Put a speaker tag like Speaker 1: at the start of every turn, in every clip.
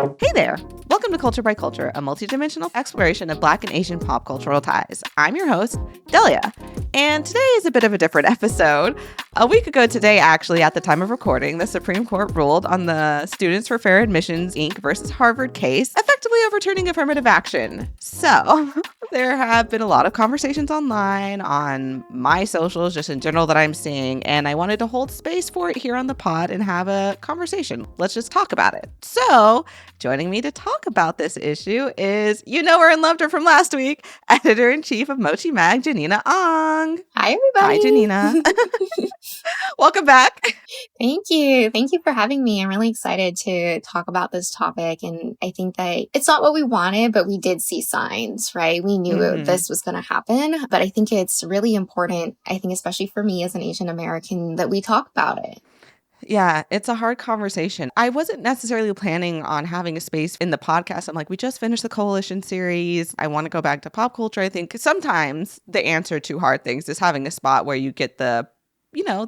Speaker 1: Hey there! Welcome to Culture by Culture, a multidimensional exploration of Black and Asian pop cultural ties. I'm your host, Delia, and today is a bit of a different episode. A week ago today, actually, at the time of recording, the Supreme Court ruled on the Students for Fair Admissions, Inc. versus Harvard case, effectively overturning affirmative action. So, there have been a lot of conversations online, on my socials, just in general, that I'm seeing, and I wanted to hold space for it here on the pod and have a conversation. Let's just talk about it. So, joining me to talk about this issue is, you know her and loved her from last week, Editor-in-Chief of Mochi Mag, Giannina Ong.
Speaker 2: Hi, everybody.
Speaker 1: Hi, Giannina. Welcome back.
Speaker 2: Thank you. Thank you for having me. I'm really excited to talk about this topic. And I think that it's not what we wanted, but we did see signs, right? We knew this was going to happen. But I think it's really important, I think, especially for me as an Asian American, that we talk about it.
Speaker 1: Yeah, it's a hard conversation. I wasn't necessarily planning on having a space in the podcast. I'm like, we just finished the Coalition series. I want to go back to pop culture. I think sometimes the answer to hard things is having a spot where you get the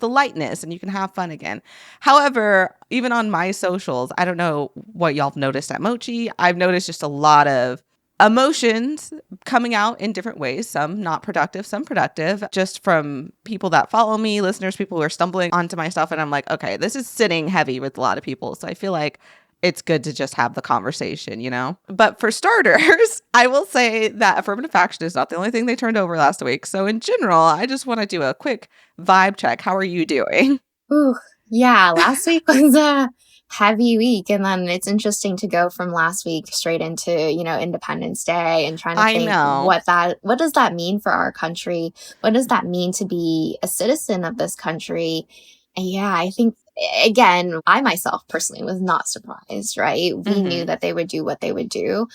Speaker 1: lightness and you can have fun again. However, even on my socials, I don't know what y'all have noticed at Mochi. I've noticed just a lot of emotions coming out in different ways, some not productive, some productive, just from people that follow me, listeners, people who are stumbling onto my stuff. And I'm like, okay, this is sitting heavy with a lot of people. So I feel like it's good to just have the conversation, you know? But for starters, I will say that affirmative action is not the only thing they turned over last week. So in general, I just want to do a quick vibe check. How are you doing?
Speaker 2: Ooh, yeah, last week was a heavy week. And then it's interesting to go from last week straight into, Independence Day and trying to think what does that mean for our country? What does that mean to be a citizen of this country? And yeah, I think, again, I myself personally was not surprised, right? We knew that they would do what they would do,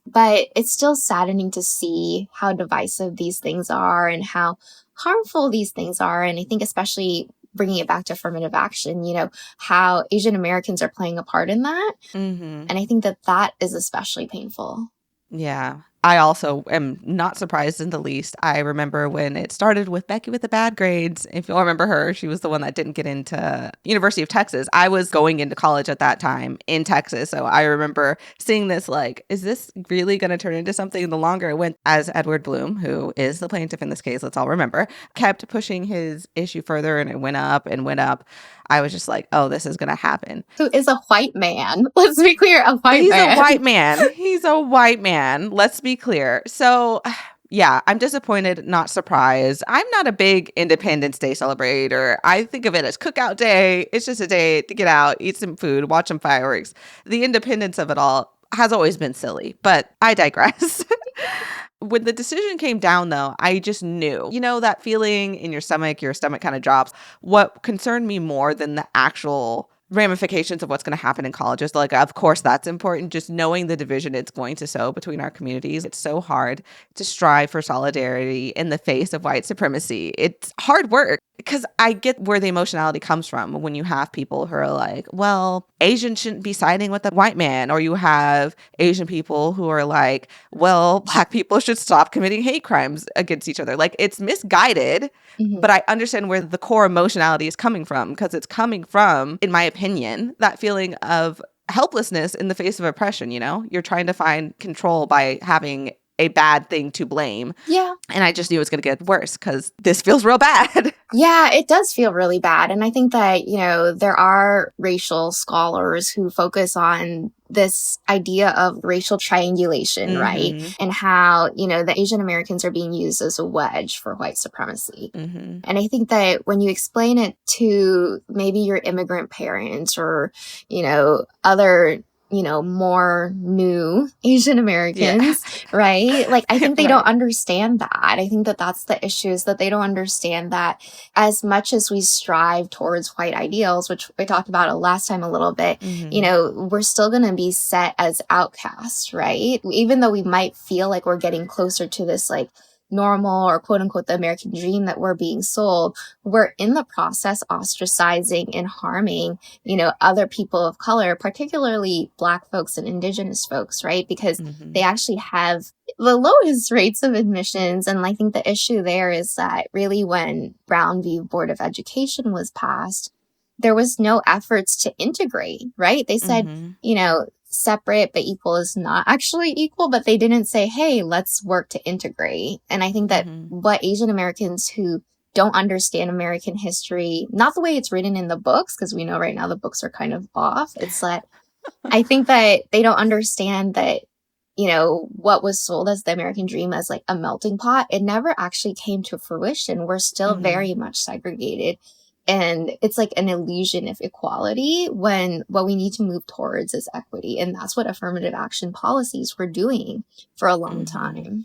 Speaker 2: but it's still saddening to see how divisive these things are and how harmful these things are. And I think especially bringing it back to affirmative action, how Asian Americans are playing a part in that. And I think that is especially painful.
Speaker 1: Yeah. I also am not surprised in the least. I remember when it started with Becky with the bad grades. If you'll remember her, she was the one that didn't get into University of Texas. I was going into college at that time in Texas. So I remember seeing this like, is this really going to turn into something? And the longer it went, as Edward Bloom, who is the plaintiff in this case, let's all remember, kept pushing his issue further and it went up and went up. I was just like, oh, this is going to happen.
Speaker 2: Who is a white man? Let's be clear,
Speaker 1: He's a white man. He's a white man. Let's be clear. So, yeah, I'm disappointed, not surprised. I'm not a big Independence Day celebrator. I think of it as cookout day. It's just a day to get out, eat some food, watch some fireworks. The independence of it all has always been silly, but I digress. When the decision came down, though, I just knew, that feeling in your stomach kind of drops. What concerned me more than the actual ramifications of what's going to happen in colleges, like, of course, that's important. Just knowing the division it's going to sow between our communities. It's so hard to strive for solidarity in the face of white supremacy. It's hard work because I get where the emotionality comes from when you have people who are like, well, Asians shouldn't be siding with the white man. Or you have Asian people who are like, well, Black people should stop committing hate crimes against each other. Like, it's misguided, but I understand where the core emotionality is coming from, because it's coming from, in my opinion, that feeling of helplessness in the face of oppression. You're trying to find control by having a bad thing to blame.
Speaker 2: Yeah.
Speaker 1: And I just knew it was going to get worse because this feels real bad.
Speaker 2: Yeah, it does feel really bad. And I think that, there are racial scholars who focus on this idea of racial triangulation, right? And how, the Asian Americans are being used as a wedge for white supremacy. And I think that when you explain it to maybe your immigrant parents or, other more new Asian Americans, right? Like, I think they don't understand that. I think that that's the issue, is that they don't understand that as much as we strive towards white ideals, which we talked about last time a little bit, we're still going to be set as outcasts, right? Even though we might feel like we're getting closer to this, like, normal or quote unquote the American dream that we're being sold, we're in the process ostracizing and harming, other people of color, particularly Black folks and Indigenous folks, right? Because they actually have the lowest rates of admissions. And I think the issue there is that really when Brown v. Board of Education was passed, there was no efforts to integrate, right? They said, separate but equal is not actually equal, but they didn't say, hey, let's work to integrate. And I think that what Asian Americans who don't understand American history, not the way it's written in the books, because we know right now the books are kind of off. It's that I think that they don't understand that, what was sold as the American dream as like a melting pot, it never actually came to fruition. We're still very much segregated. And it's like an illusion of equality when what we need to move towards is equity. And that's what affirmative action policies were doing for a long time.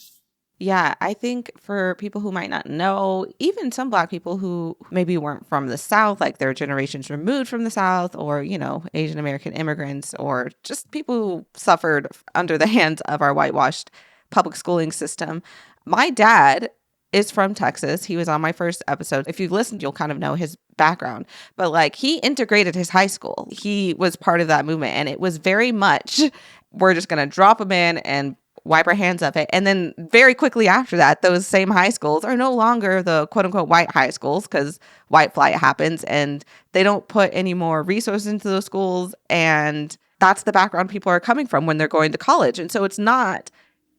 Speaker 1: Yeah, I think for people who might not know, even some Black people who maybe weren't from the South, like they're generations removed from the South, or, Asian American immigrants, or just people who suffered under the hands of our whitewashed public schooling system. My dad is from Texas. He was on my first episode. If you've listened, you'll kind of know his background. But like he integrated his high school. He was part of that movement. And it was very much, we're just going to drop him in and wipe our hands of it. And then very quickly after that, those same high schools are no longer the quote unquote white high schools because white flight happens and they don't put any more resources into those schools. And that's the background people are coming from when they're going to college. And so it's not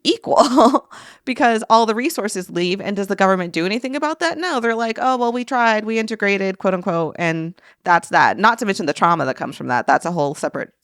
Speaker 1: equal because all the resources leave. And does the government do anything about that? No, they're like, oh, well, we tried, we integrated, quote unquote. And that's that. Not to mention the trauma that comes from that. That's a whole separate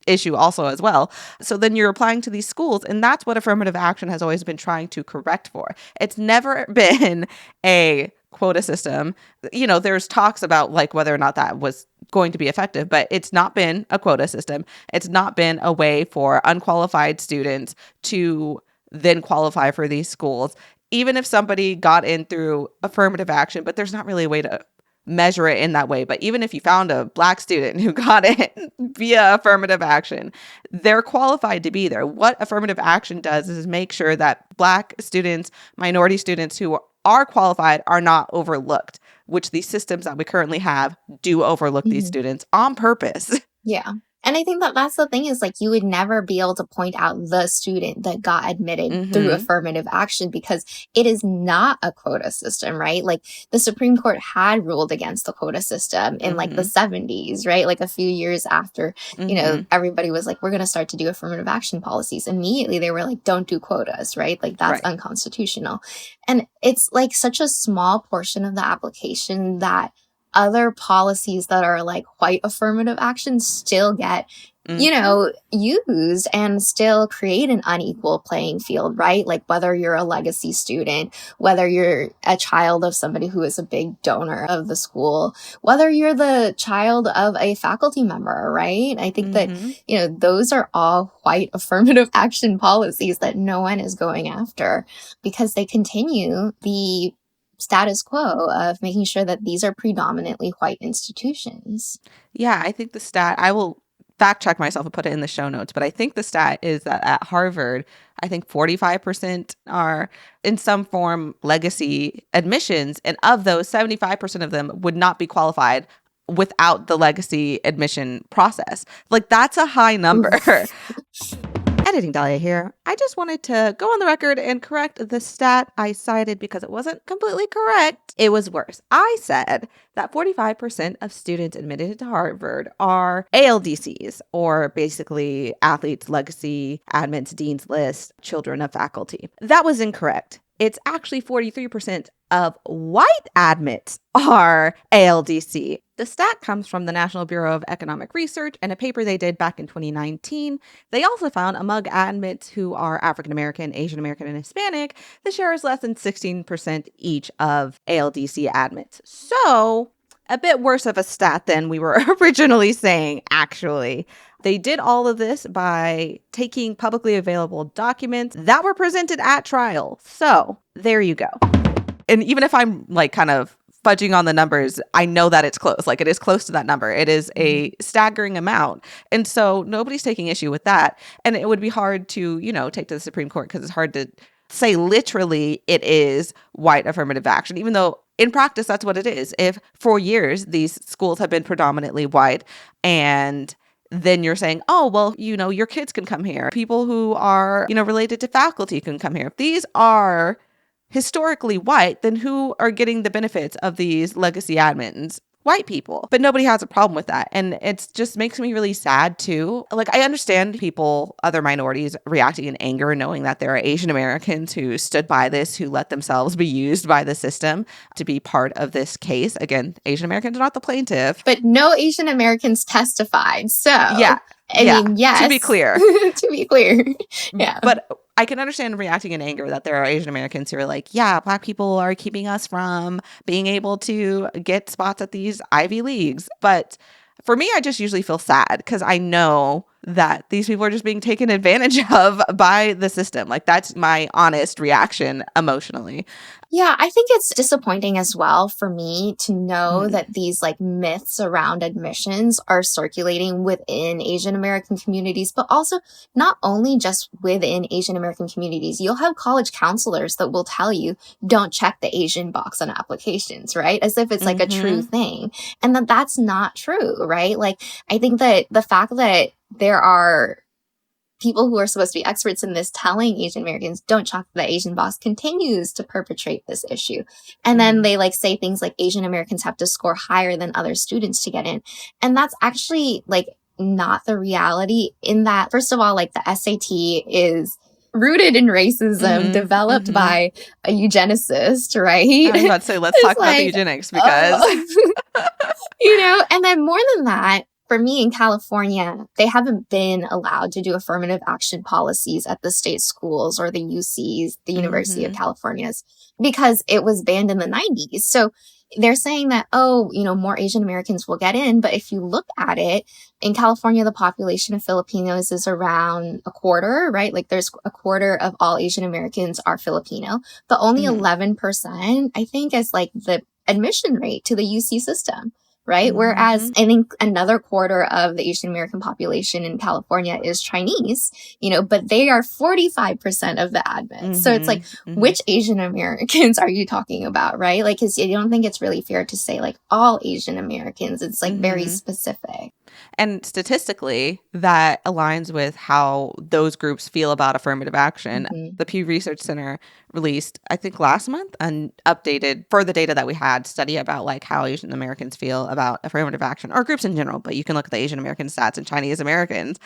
Speaker 1: issue also as well. So then you're applying to these schools. And that's what affirmative action has always been trying to correct for. It's never been a quota system. There's talks about like whether or not that was going to be effective, but it's not been a quota system. It's not been a way for unqualified students to then qualify for these schools, even if somebody got in through affirmative action, but there's not really a way to measure it in that way. But even if you found a Black student who got in via affirmative action, they're qualified to be there. What affirmative action does is make sure that Black students, minority students who are qualified are not overlooked, which these systems that we currently have do overlook these students on purpose.
Speaker 2: Yeah. And I think that that's the thing is like you would never be able to point out the student that got admitted through affirmative action because it is not a quota system, right? Like the Supreme Court had ruled against the quota system in like the 70s, right? Like a few years after, everybody was like, we're going to start to do affirmative action policies. Immediately they were like, don't do quotas, right? Like that's unconstitutional. And it's like such a small portion of the application that other policies that are like white affirmative action still get, used and still create an unequal playing field, right? Like whether you're a legacy student, whether you're a child of somebody who is a big donor of the school, whether you're the child of a faculty member, right? I think that, those are all white affirmative action policies that no one is going after because they continue the status quo of making sure that these are predominantly white institutions.
Speaker 1: Yeah, I think the stat, I will fact check myself and put it in the show notes, but I think the stat is that at Harvard, I think 45% are in some form legacy admissions. And of those, 75% of them would not be qualified without the legacy admission process. Like that's a high number. Editing Delia here. I just wanted to go on the record and correct the stat I cited because it wasn't completely correct. It was worse. I said that 45% of students admitted to Harvard are ALDCs, or basically athletes, legacy, admits, dean's list, children of faculty. That was incorrect. It's actually 43% of white admits are ALDC. The stat comes from the National Bureau of Economic Research and a paper they did back in 2019. They also found among admits who are African American, Asian American, and Hispanic, the share is less than 16% each of ALDC admits. So a bit worse of a stat than we were originally saying, actually. They did all of this by taking publicly available documents that were presented at trial. So there you go. And even if I'm like kind of fudging on the numbers, I know that it's close. Like it is close to that number. It is a staggering amount. And so nobody's taking issue with that. And it would be hard to, take to the Supreme Court because it's hard to say literally it is white affirmative action, even though in practice, that's what it is. If for years these schools have been predominantly white and then you're saying, oh, well, your kids can come here. People who are, related to faculty can come here. If these are historically white, then who are getting the benefits of these legacy admins? white people. But nobody has a problem with that. And it just makes me really sad too. Like, I understand people, other minorities, reacting in anger, knowing that there are Asian Americans who stood by this, who let themselves be used by the system to be part of this case. Again, Asian Americans are not the plaintiff.
Speaker 2: But no Asian Americans testified. So,
Speaker 1: yeah.
Speaker 2: I mean, yes.
Speaker 1: To be clear.
Speaker 2: To be clear. Yeah.
Speaker 1: But I can understand reacting in anger that there are Asian Americans who are like, yeah, Black people are keeping us from being able to get spots at these Ivy Leagues. But for me, I just usually feel sad because I know that these people are just being taken advantage of by the system. Like, that's my honest reaction emotionally.
Speaker 2: Yeah, I think it's disappointing as well for me to know that these like myths around admissions are circulating within Asian American communities, but also not only just within Asian American communities. You'll have college counselors that will tell you, don't check the Asian box on applications, right? As if it's like a true thing. And that's not true, right? Like, I think that the fact that there are people who are supposed to be experts in this telling Asian Americans don't check the Asian box continues to perpetrate this issue. And then they like say things like Asian Americans have to score higher than other students to get in. And that's actually like not the reality, in that, first of all, like the SAT is rooted in racism, developed by a eugenicist, right?
Speaker 1: I was about to say, let's talk about the eugenics because...
Speaker 2: you know, and then more than that, for me in California, they haven't been allowed to do affirmative action policies at the state schools or the UCs, the University of California's, because it was banned in the 90s. So they're saying that, oh, you know, more Asian Americans will get in. But if you look at it, in California, the population of Filipinos is around a quarter, right? Like there's a quarter of all Asian Americans are Filipino, but only 11%, I think, is like the admission rate to the UC system. Right. Whereas I think another quarter of the Asian American population in California is Chinese, you know, but they are 45% of the admits. So it's like, which Asian Americans are you talking about? Right. Like, cause I don't think it's really fair to say like all Asian Americans. It's like very specific.
Speaker 1: And statistically, that aligns with how those groups feel about affirmative action. The Pew Research Center released, I think last month, an updated, for the data that we had, study about like how Asian Americans feel about affirmative action, or groups in general, but you can look at the Asian American stats and Chinese Americans.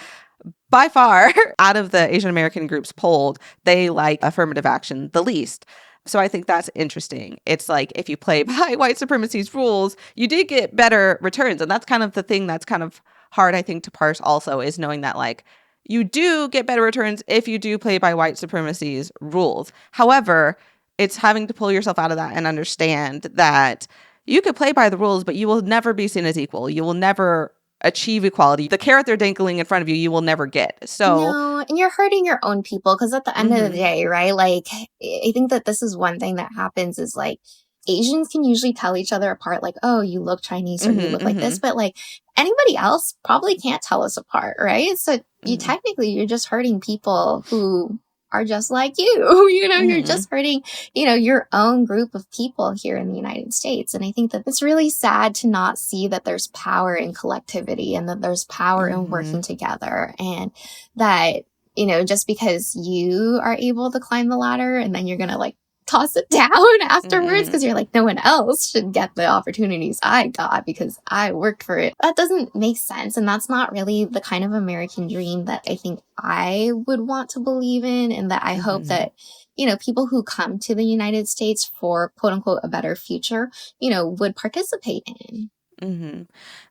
Speaker 1: By far, out of the Asian American groups polled, they like affirmative action the least. So I think that's interesting. It's like, if you play by white supremacy's rules, you did get better returns. And that's kind of the thing that's kind of hard, I think, to parse also, is knowing that like you do get better returns if you do play by white supremacy's rules. However, it's having to pull yourself out of that and understand that you could play by the rules, but you will never be seen as equal. You will never achieve equality. The carrot they're dangling in front of you, you will never get. So
Speaker 2: no, and you're hurting your own people, because at the end of the day, right, like I think that this is one thing that happens is like Asians can usually tell each other apart, like, oh, you look Chinese or you look like this, but like anybody else probably can't tell us apart, right? So you technically, you're just hurting people who are just like you know, you're just hurting, you know, your own group of people here in the United States. And I think that it's really sad to not see that there's power in collectivity and that there's power in working together, and that, you know, just because you are able to climb the ladder and then you're going to like toss it down afterwards because you're like, no one else should get the opportunities I got because I worked for it. That doesn't make sense. And that's not really the kind of American dream that I think I would want to believe in, and that I hope that, you know, people who come to the United States for quote unquote a better future, you know, would participate in.
Speaker 1: And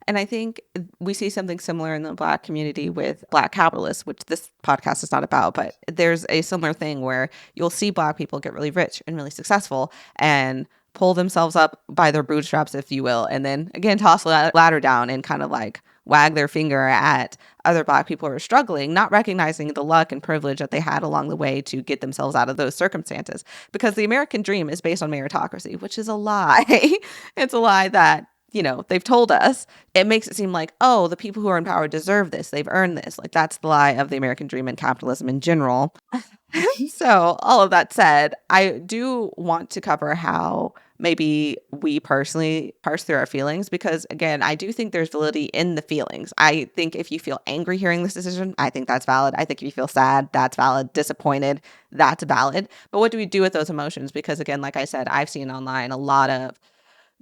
Speaker 1: I think we see something similar in the Black community with Black capitalists, which this podcast is not about, but there's a similar thing where you'll see Black people get really rich and really successful and pull themselves up by their bootstraps, if you will, and then again toss the ladder down and kind of like wag their finger at other Black people who are struggling, not recognizing the luck and privilege that they had along the way to get themselves out of those circumstances. Because the American dream is based on meritocracy, which is a lie. It's a lie that, you know, they've told us. It makes it seem like, oh, the people who are in power deserve this. They've earned this. Like, that's the lie of the American dream and capitalism in general. So all of that said, I do want to cover how maybe we personally parse through our feelings, because again, I do think there's validity in the feelings. I think if you feel angry hearing this decision, I think that's valid. I think if you feel sad, that's valid. Disappointed, that's valid. But what do we do with those emotions? Because again, like I said, I've seen online a lot of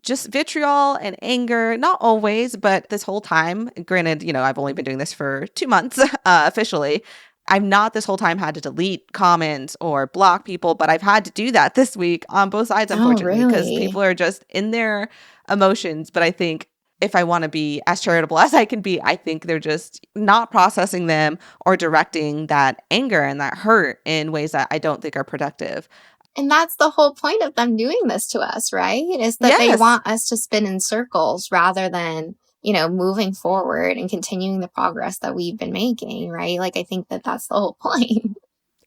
Speaker 1: just vitriol and anger, not always, but this whole time, granted, I've only been doing this for 2 months officially. I've not this whole time had to delete comments or block people, but I've had to do that this week on both sides,
Speaker 2: Oh,
Speaker 1: unfortunately, because
Speaker 2: really?
Speaker 1: people are just in their emotions. But I think if I want to be as charitable as I can be, I think they're just not processing them or directing that anger and that hurt in ways that I don't think are productive.
Speaker 2: And that's the whole point of them doing this to us, right? Is that they
Speaker 1: Yes.
Speaker 2: want us to spin in circles rather than, moving forward and continuing the progress that we've been making, right? Like, I think that that's the whole point.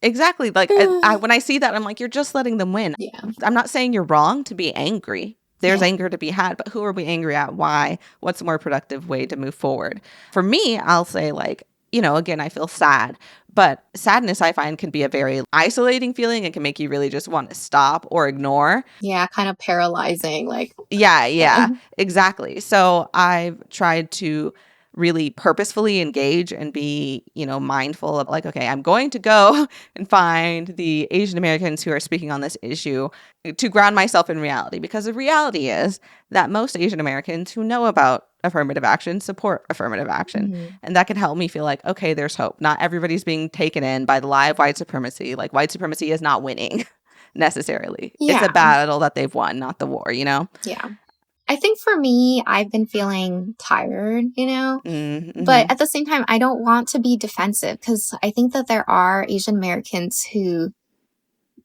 Speaker 1: Exactly. Like I when I see that, I'm like, you're just letting them win.
Speaker 2: Yeah.
Speaker 1: I'm not saying you're wrong to be angry. There's
Speaker 2: Yeah.
Speaker 1: anger to be had, but who are we angry at? Why? What's a more productive way to move forward? For me, I'll say like, again, I feel sad, but sadness I find can be a very isolating feeling. It can make you really just want to stop or ignore.
Speaker 2: Yeah. Kind of paralyzing. Like,
Speaker 1: Yeah, exactly. So I've tried to really purposefully engage and be, mindful of like, okay, I'm going to go and find the Asian Americans who are speaking on this issue to ground myself in reality. Because the reality is that most Asian Americans who know about affirmative action support affirmative action.
Speaker 2: mhm.
Speaker 1: And that can help me feel like, okay, there's hope. Not everybody's being taken in by the lie of white supremacy. Like white supremacy is not winning. Necessarily. It's a
Speaker 2: Yeah.
Speaker 1: battle that they've won, not the war,
Speaker 2: Yeah. I think for me, I've been feeling tired, but
Speaker 1: Mm-hmm.
Speaker 2: at the same time, I don't want to be defensive because I think that there are Asian Americans who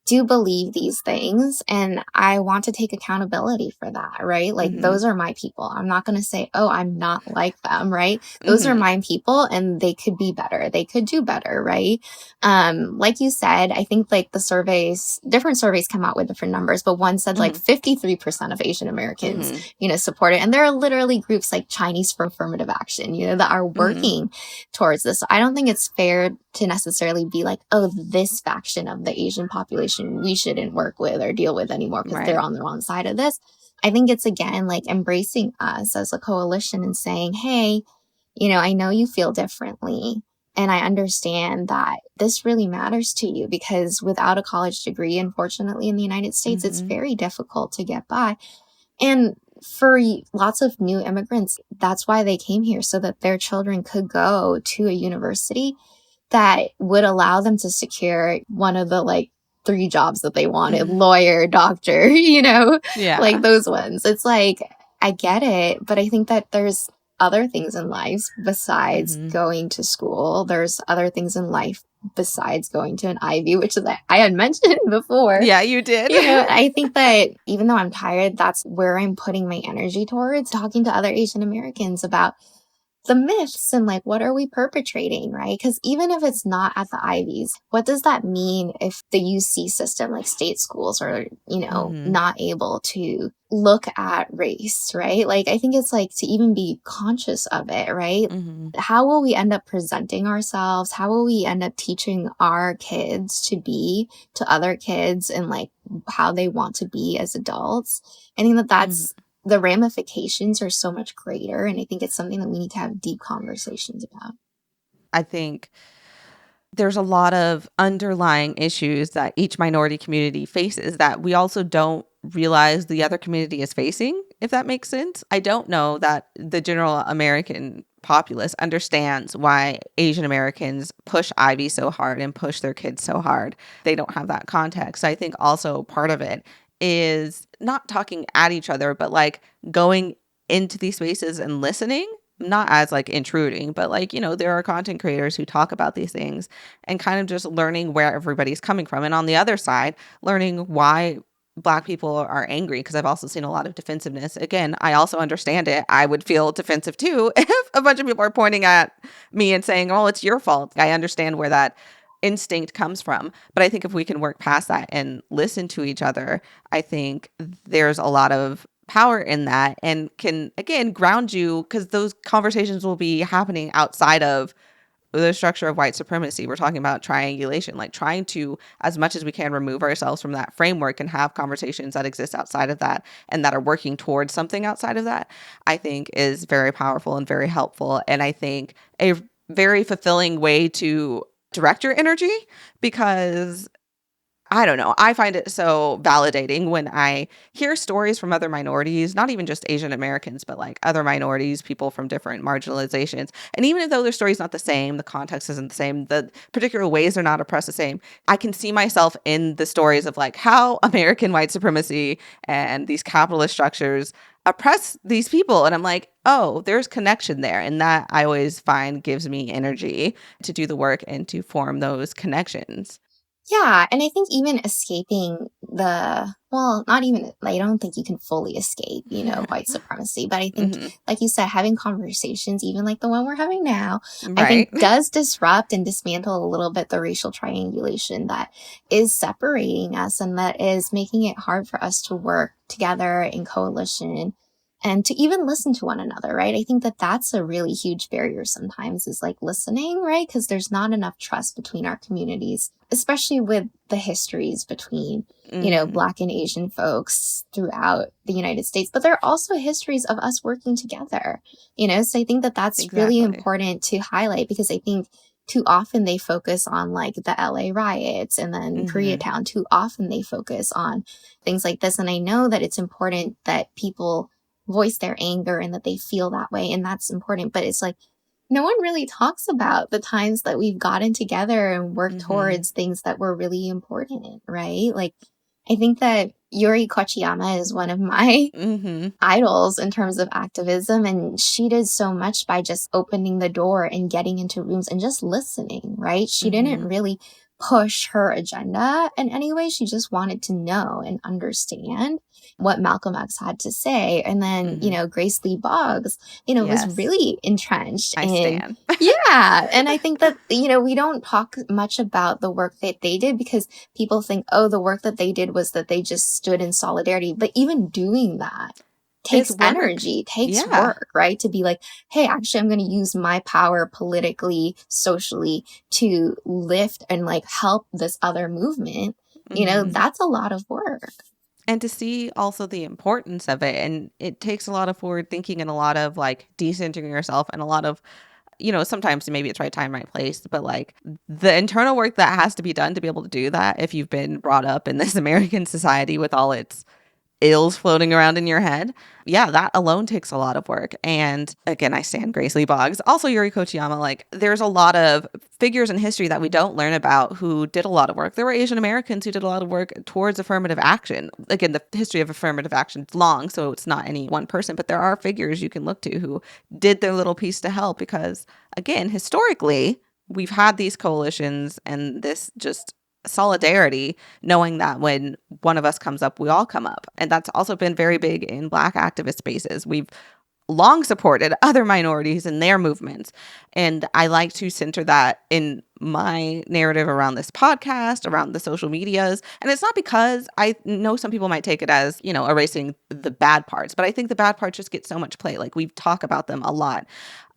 Speaker 2: do believe these things and I want to take accountability for that, right? Like
Speaker 1: Mm-hmm.
Speaker 2: those are my people. I'm not going to say, oh, I'm not like them, right? Those are
Speaker 1: Mm-hmm.
Speaker 2: my people and they could be better. They could do better, right? Like you said, I think like different surveys come out with different numbers, but one said like
Speaker 1: Mm-hmm.
Speaker 2: 53% of Asian Americans,
Speaker 1: Mm-hmm.
Speaker 2: support it. And there are literally groups like Chinese for Affirmative Action, that are
Speaker 1: Mm-hmm.
Speaker 2: working towards this. So I don't think it's fair to necessarily be like, oh, this faction of the Asian population we shouldn't work with or deal with anymore because they're
Speaker 1: Right.
Speaker 2: on the wrong side of this. I think it's again like embracing us as a coalition and saying, hey, I know you feel differently. And I understand that this really matters to you because without a college degree, unfortunately, in the United States, it's
Speaker 1: Mm-hmm.
Speaker 2: very difficult to get by. And for lots of new immigrants, that's why they came here so that their children could go to a university that would allow them to secure one of the like 3 jobs that they wanted,
Speaker 1: Mm-hmm.
Speaker 2: lawyer, doctor, like
Speaker 1: Yeah.
Speaker 2: those ones. It's like, I get it, but I think that there's other things in life besides
Speaker 1: Mm-hmm.
Speaker 2: going to school. There's other things in life besides going to an Ivy, which is I had mentioned before.
Speaker 1: Yeah, you did.
Speaker 2: I think that even though I'm tired, that's where I'm putting my energy towards talking to other Asian Americans about the myths and like what are we perpetrating, right? Because even if it's not at the Ivies, what does that mean if the UC system, like state schools, are
Speaker 1: Mm-hmm.
Speaker 2: not able to look at race, right? Like I think it's like to even be conscious of it, right?
Speaker 1: Mm-hmm.
Speaker 2: How will we end up presenting ourselves? How will we end up teaching our kids to be to other kids and like how they want to be as adults? I think that
Speaker 1: Mm-hmm.
Speaker 2: that's the ramifications are so much greater. And I think it's something that we need to have deep conversations about.
Speaker 1: I think there's a lot of underlying issues that each minority community faces that we also don't realize the other community is facing, if that makes sense. I don't know that the general American populace understands why Asian Americans push Ivy so hard and push their kids so hard. They don't have that context. I think also part of it is not talking at each other, but like going into these spaces and listening, not as like intruding, but like, there are content creators who talk about these things and kind of just learning where everybody's coming from. And on the other side, learning why Black people are angry, because I've also seen a lot of defensiveness. Again, I also understand it. I would feel defensive too if a bunch of people are pointing at me and saying, oh, it's your fault. I understand where that instinct comes from. But I think if we can work past that and listen to each other, I think there's a lot of power in that and can, again, ground you, because those conversations will be happening outside of the structure of white supremacy. We're talking about triangulation, like trying to, as much as we can, remove ourselves from that framework and have conversations that exist outside of that and that are working towards something outside of that, I think is very powerful and very helpful. And I think a very fulfilling way to direct your energy, because I don't know. I find it so validating when I hear stories from other minorities, not even just Asian Americans, but like other minorities, people from different marginalizations. And even though their story's not the same, the context isn't the same, the particular ways they're not oppressed the same, I can see myself in the stories of like how American white supremacy and these capitalist structures oppress these people. And I'm like, oh, there's connection there. And that I always find gives me energy to do the work and to form those connections.
Speaker 2: Yeah, and I think even escaping not even, like, I don't think you can fully escape, white supremacy, but I think, like you said, having conversations, even like the one we're having now, I
Speaker 1: Right.
Speaker 2: think does disrupt and dismantle a little bit the racial triangulation that is separating us and that is making it hard for us to work together in coalition and to even listen to one another, right? I think that that's a really huge barrier sometimes is like listening, right? Because there's not enough trust between our communities, especially with the histories between, Black and Asian folks throughout the United States. But there are also histories of us working together, so I think that that's really
Speaker 1: Exactly.
Speaker 2: important to highlight because I think too often they focus on like the LA riots and then Koreatown. Too often they focus on things like this. And I know that it's important that people voice their anger and that they feel that way. And that's important. But it's like, no one really talks about the times that we've gotten together and worked towards things that were really important, right? Like, I think that Yuri Kochiyama is one of my idols in terms of activism. And she did so much by just opening the door and getting into rooms and just listening, right? She didn't really push her agenda in any way. She just wanted to know and understand what Malcolm X had to say. And then, Grace Lee Boggs, was really entrenched
Speaker 1: I
Speaker 2: in,
Speaker 1: stand.
Speaker 2: yeah. And I think that, we don't talk much about the work that they did because people think, oh, the work that they did was that they just stood in solidarity. But even doing that takes energy, takes work, right? To be like, hey, actually, I'm going to use my power politically, socially to lift and like help this other movement. That's a lot of work.
Speaker 1: And to see also the importance of it. And it takes a lot of forward thinking and a lot of like decentering yourself and a lot of, sometimes maybe it's right time, right place, but like the internal work that has to be done to be able to do that if you've been brought up in this American society with all its ills floating around in your head. Yeah, that alone takes a lot of work. And again, I stand Grace Lee Boggs. Also Yuri Kochiyama, like there's a lot of figures in history that we don't learn about who did a lot of work. There were Asian Americans who did a lot of work towards affirmative action. Again, the history of affirmative action is long, so it's not any one person, but there are figures you can look to who did their little piece to help because, again, historically, we've had these coalitions and this just solidarity, knowing that when one of us comes up, we all come up. And that's also been very big in Black activist spaces. We've long supported other minorities and their movements. And I like to center that in my narrative around this podcast, around the social medias. And it's not because I know some people might take it as, erasing the bad parts, but I think the bad parts just get so much play. Like we talk about them a lot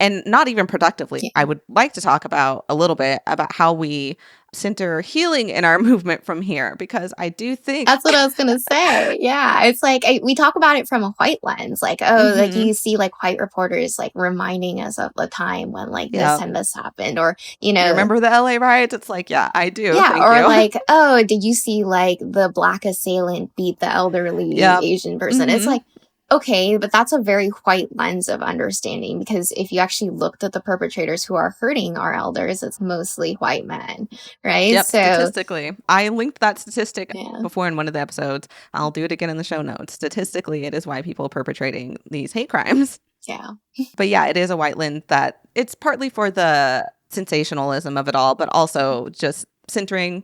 Speaker 1: and not even productively.
Speaker 2: Yeah.
Speaker 1: I would like to talk about a little bit about how we center healing in our movement from here, because I do think
Speaker 2: that's what I was gonna say. Yeah, it's like we talk about it from a white lens, like like you see like white reporters like reminding us of the time when like this and this happened, or
Speaker 1: you remember the LA riots? It's like, yeah, I do.
Speaker 2: Yeah,
Speaker 1: Thank
Speaker 2: or
Speaker 1: you.
Speaker 2: like, oh, did you see like the Black assailant beat the elderly Asian person? It's like, okay, but that's a very white lens of understanding, because if you actually looked at the perpetrators who are hurting our elders, it's mostly white men, right?
Speaker 1: Yep,
Speaker 2: so
Speaker 1: statistically. I linked that statistic before in one of the episodes. I'll do it again in the show notes. Statistically, it is white people perpetrating these hate crimes.
Speaker 2: Yeah.
Speaker 1: But yeah, it is a white lens that it's partly for the sensationalism of it all, but also just centering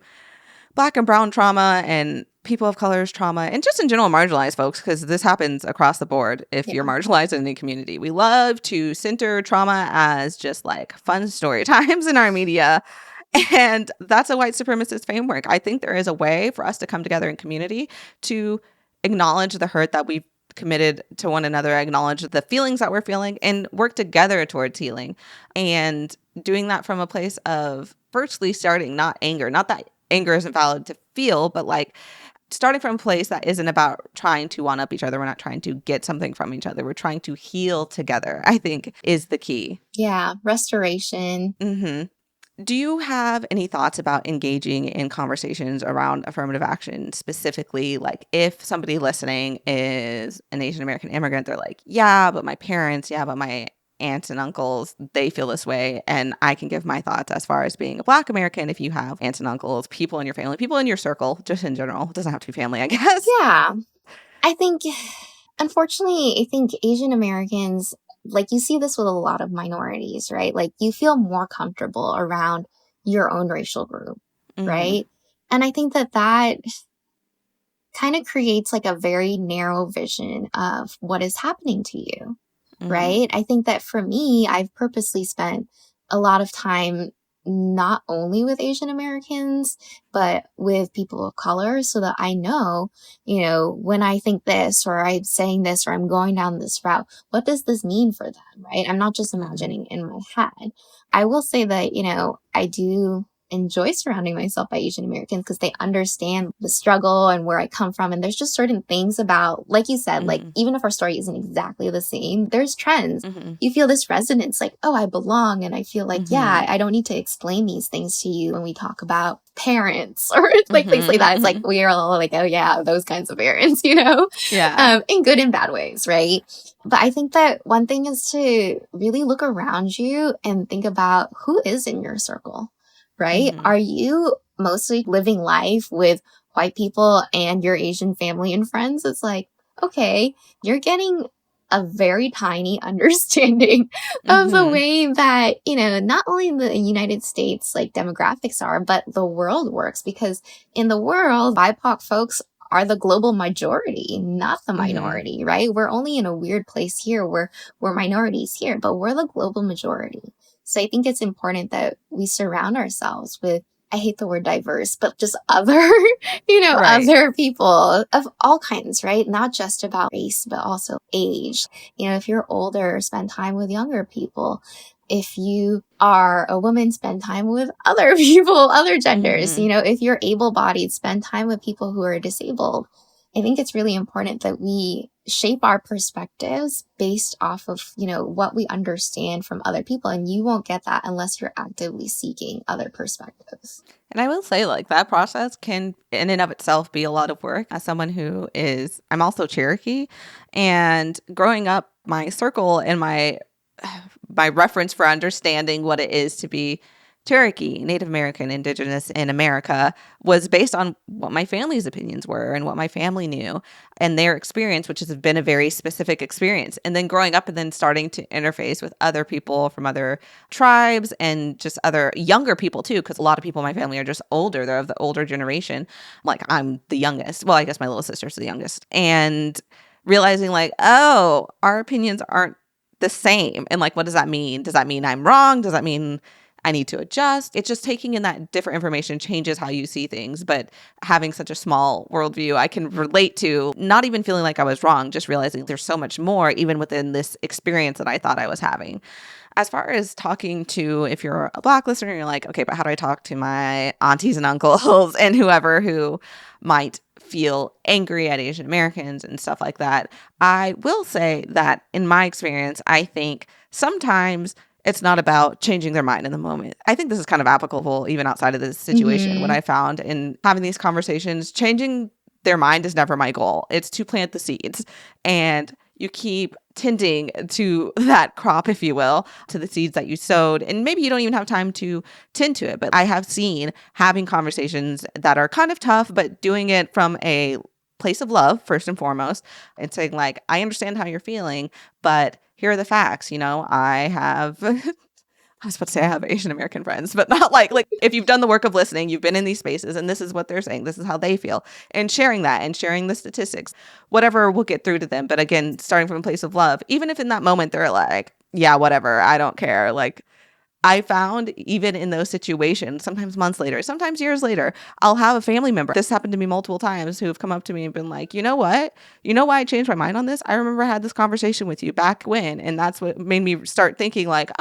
Speaker 1: Black and brown trauma and people of color's trauma and just in general marginalized folks, because this happens across the board if you're marginalized in any community. We love to center trauma as just like fun story times in our media. And that's a white supremacist framework. I think there is a way for us to come together in community to acknowledge the hurt that we've committed to one another, acknowledge the feelings that we're feeling, and work together towards healing. And doing that from a place of firstly starting, not anger, not that anger isn't valid to feel, but like starting from a place that isn't about trying to one up each other. We're not trying to get something from each other. We're trying to heal together, I think is the key.
Speaker 2: Yeah. Restoration.
Speaker 1: Do you have any thoughts about engaging in conversations around affirmative action, specifically, like if somebody listening is an Asian American immigrant, they're like, yeah, but my parents, yeah, but my aunts and uncles, they feel this way. And I can give my thoughts as far as being a Black American. If you have aunts and uncles, people in your family, people in your circle, just in general, it doesn't have to be family, I guess.
Speaker 2: Yeah. I think, unfortunately, I think Asian Americans, like you see this with a lot of minorities, right? Like you feel more comfortable around your own racial group, right? And I think that that kind of creates like a very narrow vision of what is happening to you, right? I think that for me, I've purposely spent a lot of time not only with Asian Americans, but with people of color so that I know, when I think this or I'm saying this or I'm going down this route, what does this mean for them, right? I'm not just imagining in my head. I will say that, I do enjoy surrounding myself by Asian Americans because they understand the struggle and where I come from. And there's just certain things about, like you said, like even if our story isn't exactly the same, there's trends. You feel this resonance like, oh, I belong. And I feel like, yeah, I don't need to explain these things to you when we talk about parents or like things like that. It's like, we are all like, oh yeah, those kinds of parents,
Speaker 1: Yeah.
Speaker 2: In good and bad ways, right? But I think that one thing is to really look around you and think about who is in your circle. Right? Are you mostly living life with white people and your Asian family and friends? It's like, okay, you're getting a very tiny understanding of the way that, not only the United States like demographics are, but the world works. Because in the world, BIPOC folks are the global majority, not the minority, right? We're only in a weird place here where we're minorities here, but we're the global majority. So I think it's important that we surround ourselves with, I hate the word diverse, but just other, other people of all kinds, right? Not just about race, but also age. If you're older, spend time with younger people. If you are a woman, spend time with other people, other genders. If you're able-bodied, spend time with people who are disabled. I think it's really important that we shape our perspectives based off of, what we understand from other people. And you won't get that unless you're actively seeking other perspectives.
Speaker 1: And I will say, like, that process can, in and of itself, be a lot of work. As someone who is, I'm also Cherokee, and growing up, my circle and my reference for understanding what it is to be Cherokee, Native American, Indigenous in America was based on what my family's opinions were and what my family knew and their experience, which has been a very specific experience. And then growing up and then starting to interface with other people from other tribes and just other younger people too, because a lot of people in my family are just older. They're of the older generation. Like I'm the youngest. Well, I guess my little sister's the youngest. And realizing like, oh, our opinions aren't the same. And like, what does that mean? Does that mean I'm wrong? Does that mean I need to adjust? It's just taking in that different information changes how you see things. But having such a small worldview, I can relate to not even feeling like I was wrong, just realizing there's so much more even within this experience that I thought I was having. As far as talking to, if you're a Black listener, you're like, okay, but how do I talk to my aunties and uncles and whoever who might feel angry at Asian Americans and stuff like that? I will say that in my experience, I think sometimes it's not about changing their mind in the moment. I think this is kind of applicable even outside of this situation. What I found in having these conversations, changing their mind is never my goal. It's to plant the seeds. And you keep tending to that crop, if you will, to the seeds that you sowed. And maybe you don't even have time to tend to it. But I have seen having conversations that are kind of tough, but doing it from a place of love, first and foremost, and saying like, I understand how you're feeling, but here are the facts. I have I was about to say I have Asian American friends, but not like if you've done the work of listening, you've been in these spaces and this is what they're saying, this is how they feel, and sharing that and sharing the statistics, whatever will get through to them. But again, starting from a place of love, even if in that moment they're like, yeah, whatever, I don't care. Like I found even in those situations, sometimes months later, sometimes years later, I'll have a family member. This happened to me multiple times who have come up to me and been like, you know what? You know why I changed my mind on this? I remember I had this conversation with you back when, and that's what made me start thinking like,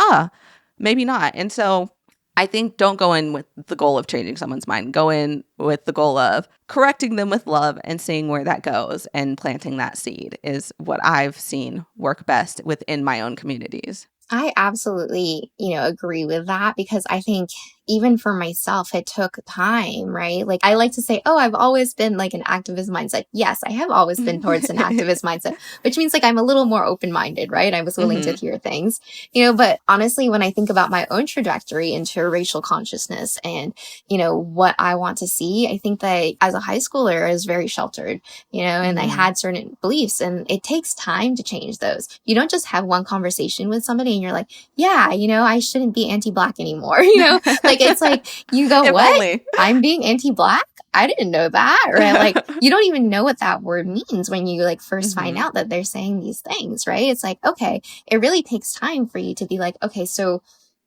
Speaker 1: maybe not. And so I think don't go in with the goal of changing someone's mind. Go in with the goal of correcting them with love and seeing where that goes, and planting that seed is what I've seen work best within my own communities.
Speaker 2: I absolutely, agree with that because I think, even for myself, it took time, right? Like I like to say, oh, I've always been like an activist mindset. Yes, I have always been towards an activist mindset, which means like I'm a little more open-minded, right? I was willing to hear things, but honestly, when I think about my own trajectory into racial consciousness and, what I want to see, I think that as a high schooler, I was very sheltered, and I had certain beliefs, and it takes time to change those. You don't just have one conversation with somebody and you're like, yeah, I shouldn't be anti-Black anymore, like it's like you go, what?
Speaker 1: Only.
Speaker 2: I'm being anti-Black? I didn't know that. Right? Like you don't even know what that word means when you like first find out that they're saying these things, right? It's like, okay, it really takes time for you to be like, okay, so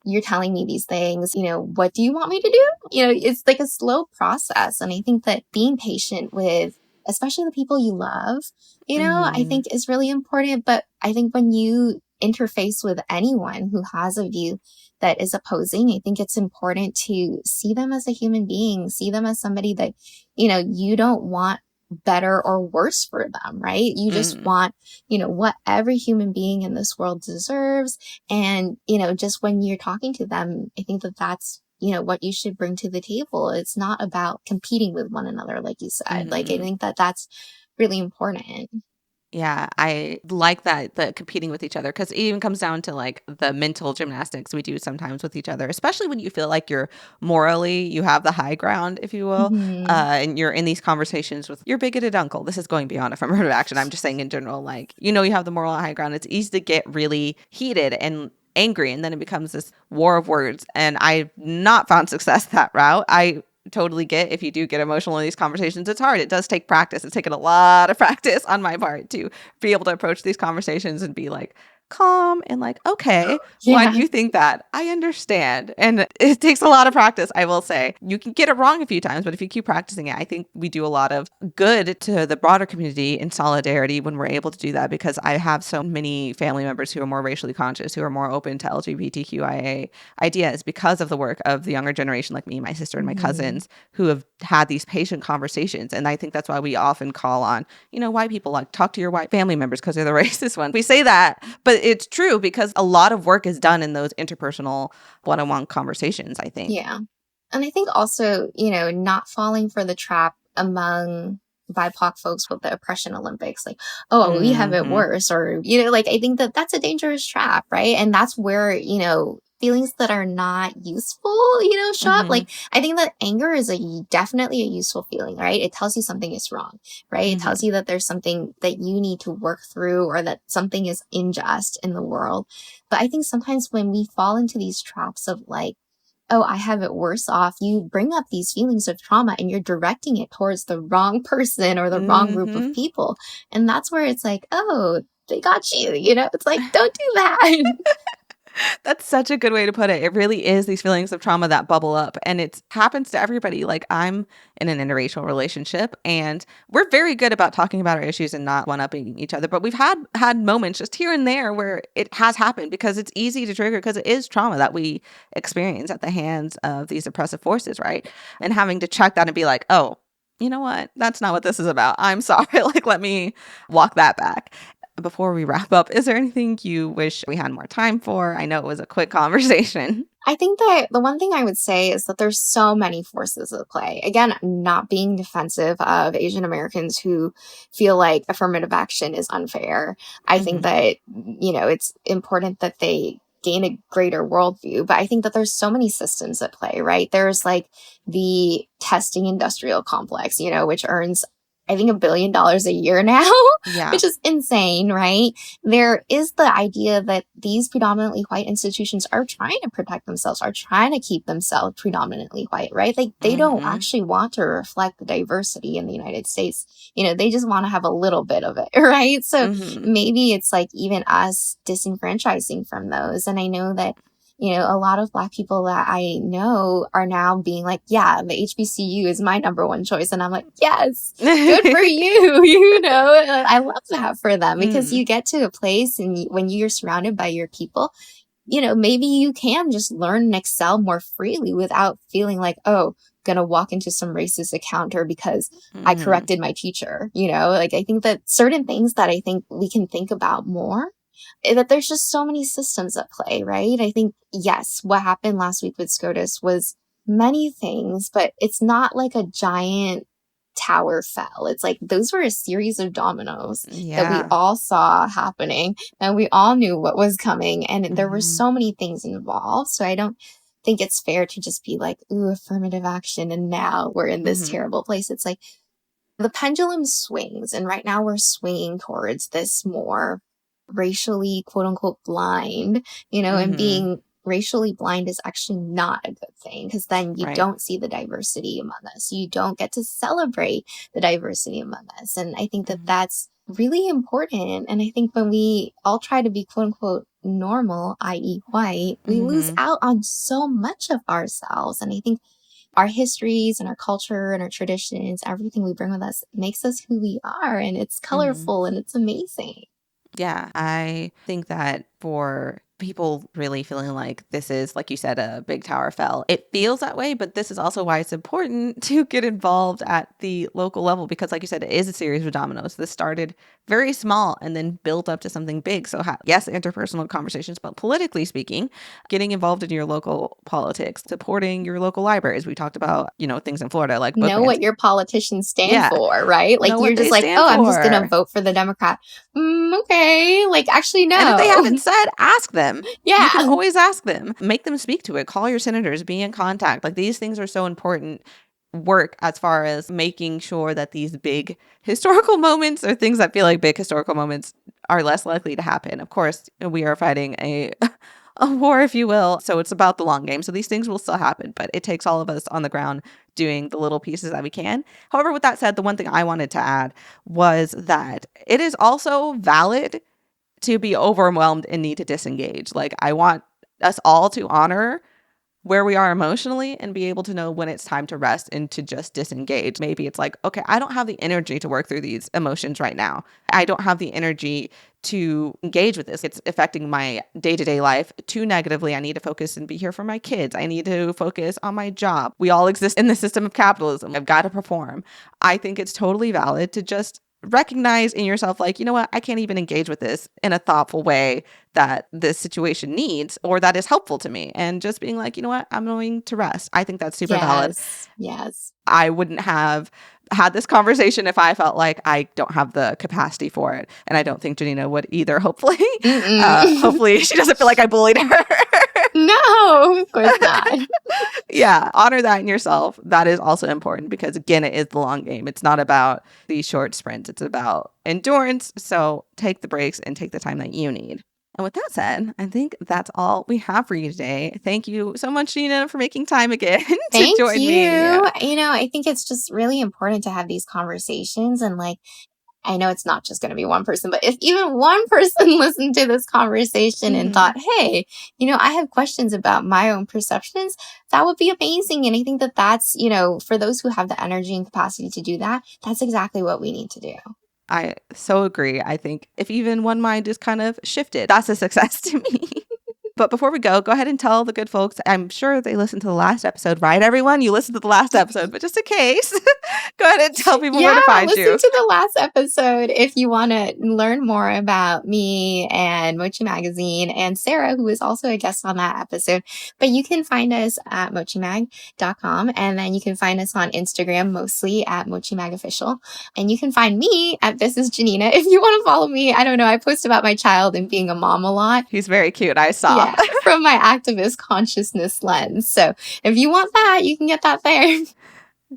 Speaker 2: you're telling me these things, what do you want me to do? It's like a slow process. And I think that being patient with, especially the people you love, I think is really important. But I think when you interface with anyone who has a view that is opposing, I think it's important to see them as a human being, see them as somebody that, you don't want better or worse for them, right? You just want, what every human being in this world deserves. And, just when you're talking to them, I think that that's, what you should bring to the table. It's not about competing with one another, like you said. Like, I think that that's really important.
Speaker 1: Yeah, I like that, the competing with each other, because it even comes down to like the mental gymnastics we do sometimes with each other, especially when you feel like you have the high ground, if you will, and you're in these conversations with your bigoted uncle. This is going beyond affirmative action. I'm just saying in general, like, you have the moral high ground. It's easy to get really heated and angry, and then it becomes this war of words. And I've not found success that route. I totally get if you do get emotional in these conversations. It's hard. It does take practice. It's taken a lot of practice on my part to be able to approach these conversations and be like calm and like, okay, why do you think that? I understand. And it takes a lot of practice, I will say. You can get it wrong a few times, but if you keep practicing it, I think we do a lot of good to the broader community in solidarity when we're able to do that, because I have so many family members who are more racially conscious, who are more open to LGBTQIA ideas because of the work of the younger generation like me, my sister, and my cousins, who have had these patient conversations. And I think that's why we often call on, white people, like, talk to your white family members because they're the racist ones. We say that, but it's true because a lot of work is done in those interpersonal one-on-one conversations, I think.
Speaker 2: Yeah. And I think also, not falling for the trap among BIPOC folks with the oppression Olympics, like, oh, we have it worse, or, like, I think that that's a dangerous trap, right? And that's where, feelings that are not useful, show up. Like, I think that anger is definitely a useful feeling, right? It tells you something is wrong, right? It tells you that there's something that you need to work through, or that something is unjust in the world. But I think sometimes when we fall into these traps of like, oh, I have it worse off, you bring up these feelings of trauma and you're directing it towards the wrong person or the wrong group of people. And that's where it's like, oh, they got you, it's like, don't do that.
Speaker 1: That's such a good way to put it. It really is these feelings of trauma that bubble up, and it happens to everybody. Like, I'm in an interracial relationship, and we're very good about talking about our issues and not one-upping each other. But we've had moments just here and there where it has happened because it's easy to trigger, because it is trauma that we experience at the hands of these oppressive forces, right? And having to check that and be like, oh, you know what? That's not what this is about. I'm sorry. Like, let me walk that back. Before we wrap up, is there anything you wish we had more time for? I know it was a quick conversation.
Speaker 2: I think that the one thing I would say is that there's so many forces at play. Again, not being defensive of Asian Americans who feel like affirmative action is unfair. I think that, it's important that they gain a greater worldview. But I think that there's so many systems at play, right? There's like the testing industrial complex, which earns, I think, $1 billion a year now, which is insane, right? There is the idea that these predominantly white institutions are trying to protect themselves, are trying to keep themselves predominantly white, right? Like, they don't actually want to reflect the diversity in the United States. They just want to have a little bit of it, right? So maybe it's like even us disenfranchising from those. And I know that a lot of Black people that I know are now being like, yeah, the HBCU is my number one choice. And I'm like, yes, good for you. I love that for them, because you get to a place and when you're surrounded by your people, maybe you can just learn and excel more freely without feeling like, oh, gonna walk into some racist encounter because I corrected my teacher. Like, I think that certain things that I think we can think about more, that there's just so many systems at play, right? I think, yes, what happened last week with SCOTUS was many things, but it's not like a giant tower fell. It's like those were a series of dominoes that we all saw happening, and we all knew what was coming, and there were so many things involved. So I don't think it's fair to just be like, ooh, affirmative action, and now we're in this terrible place. It's like the pendulum swings, and right now we're swinging towards this more racially, quote unquote, blind, and being racially blind is actually not a good thing, because then you don't see the diversity among us. You don't get to celebrate the diversity among us. And I think that that's really important. And I think when we all try to be quote unquote normal, i.e. white, we lose out on so much of ourselves. And I think our histories and our culture and our traditions, everything we bring with us makes us who we are. And it's colorful and it's amazing.
Speaker 1: Yeah, I think that for people really feeling like this is, like you said, a big tower fell, it feels that way, but this is also why it's important to get involved at the local level, because like you said, it is a series of dominoes. This started very small and then built up to something big. So yes, interpersonal conversations, but politically speaking, getting involved in your local politics, supporting your local libraries. We talked about, things in Florida, like
Speaker 2: know what your politicians stand for, right? Like you're just like, I'm just going to vote for the Democrat. Okay. Like actually, no.
Speaker 1: And if they haven't said, ask them.
Speaker 2: Yeah.
Speaker 1: You can always ask them. Make them speak to it. Call your senators. Be in contact. Like these things are so important. Work as far as making sure that these big historical moments, or things that feel like big historical moments, are less likely to happen. Of course, we are fighting a war, if you will. So it's about the long game. So these things will still happen, but it takes all of us on the ground doing the little pieces that we can. However, with that said, the one thing I wanted to add was that it is also valid to be overwhelmed and need to disengage. Like I want us all to honor where we are emotionally and be able to know when it's time to rest and to just disengage. Maybe it's like, okay, I don't have the energy to work through these emotions right now. I don't have the energy to engage with this. It's affecting my day-to-day life too negatively. I need to focus and be here for my kids. I need to focus on my job. We all exist in the system of capitalism. I've got to perform. I think it's totally valid to just recognize in yourself, like, you know what, I can't even engage with this in a thoughtful way that this situation needs or that is helpful to me. And just being like, you know what, I'm going to rest. I think that's super valid.
Speaker 2: Yes.
Speaker 1: I wouldn't have had this conversation if I felt like I don't have the capacity for it. And I don't think Giannina would either, hopefully. Hopefully she doesn't feel like I bullied her.
Speaker 2: No, of course not.
Speaker 1: Yeah, honor that in yourself. That is also important because, again, it is the long game. It's not about these short sprints. It's about endurance. So take the breaks and take the time that you need. And with that said, I think that's all we have for you today. Thank you so much, Giannina, for making time again to join me.
Speaker 2: I think it's just really important to have these conversations. And like, I know it's not just going to be one person, but if even one person listened to this conversation and thought, hey, I have questions about my own perceptions, that would be amazing. And I think that that's, for those who have the energy and capacity to do that, that's exactly what we need to do.
Speaker 1: I so agree. I think if even one mind is kind of shifted, that's a success to me. But before we go ahead and tell the good folks, I'm sure they listened to the last episode, right, everyone? You listened to the last episode, but just in case, go ahead and tell people where to find you.
Speaker 2: Listen to the last episode if you want to learn more about me and Mochi Magazine and Sarah, who is also a guest on that episode. But you can find us at mochimag.com, and then you can find us on Instagram, mostly at mochimagofficial. And you can find me at This is Giannina. If you want to follow me, I don't know, I post about my child and being a mom a lot.
Speaker 1: He's very cute. I saw.
Speaker 2: Yeah, from my activist consciousness lens. So if you want that, you can get that there.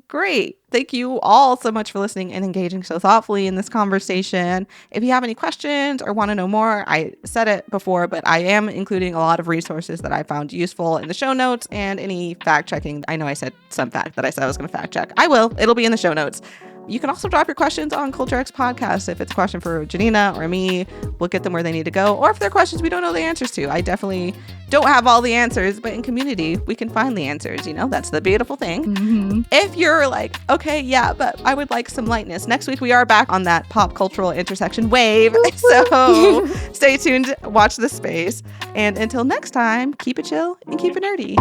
Speaker 1: Great. Thank you all so much for listening and engaging so thoughtfully in this conversation. If you have any questions or want to know more, I said it before, but I am including a lot of resources that I found useful in the show notes and any fact checking. I know I said some fact that I said I was going to fact check. I will. It'll be in the show notes. You can also drop your questions on Culture X Podcast. If it's a question for Giannina or me, we'll get them where they need to go. Or if they're questions we don't know the answers to. I definitely don't have all the answers, but in community, we can find the answers. That's the beautiful thing. If you're like, okay, yeah, but I would like some lightness. Next week, we are back on that pop cultural intersection wave. So stay tuned, watch this space. And until next time, keep it chill and keep it nerdy.